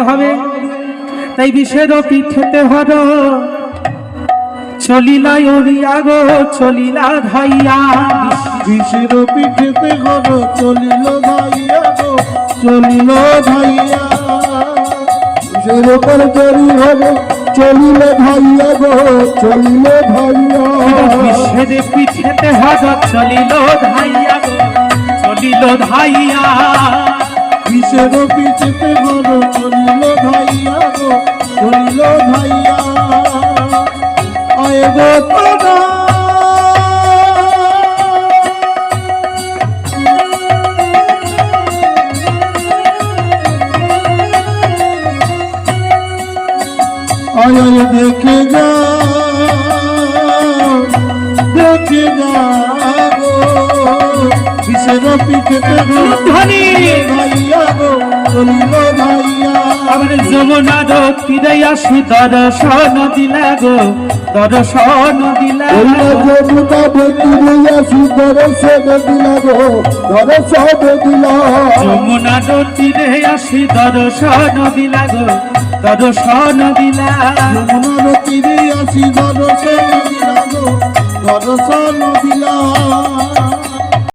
হবে তাই বিষের পিঠেতে হর চলিলা ওরিয়া গো চলিলা ধাইয়া বিষের পিঠেতে হর চলিল ধাইয়া গো চলিল ধাইয়া বিষের উপর চলি হর চলিল ধাইয়া গো চলিল ধাইয়া বিষের পিঠেতে হর চলিল ধাইয়া গো চলিল ধাইয়া বিষের পিঠেতে হর চলিল ধাইয়া গো চলিল ধাইয়া আয় গো তোরা আয় দেখে যা গো বিষের পিঠেতে হর ধাইয়া গো চলিল ধাইয়া আমার যমুনার তীরে আসি দর্শন দিলা গো দর্শন দিলা যমুনা তীরে আসি দর্শন দিলা গো দর্শন দিলা যমুনার তীরে আসি দর্শন দিলা গো দর্শন দিলা যমুনার তীরে আসি দর্শন দিলা গো দর্শন দিলা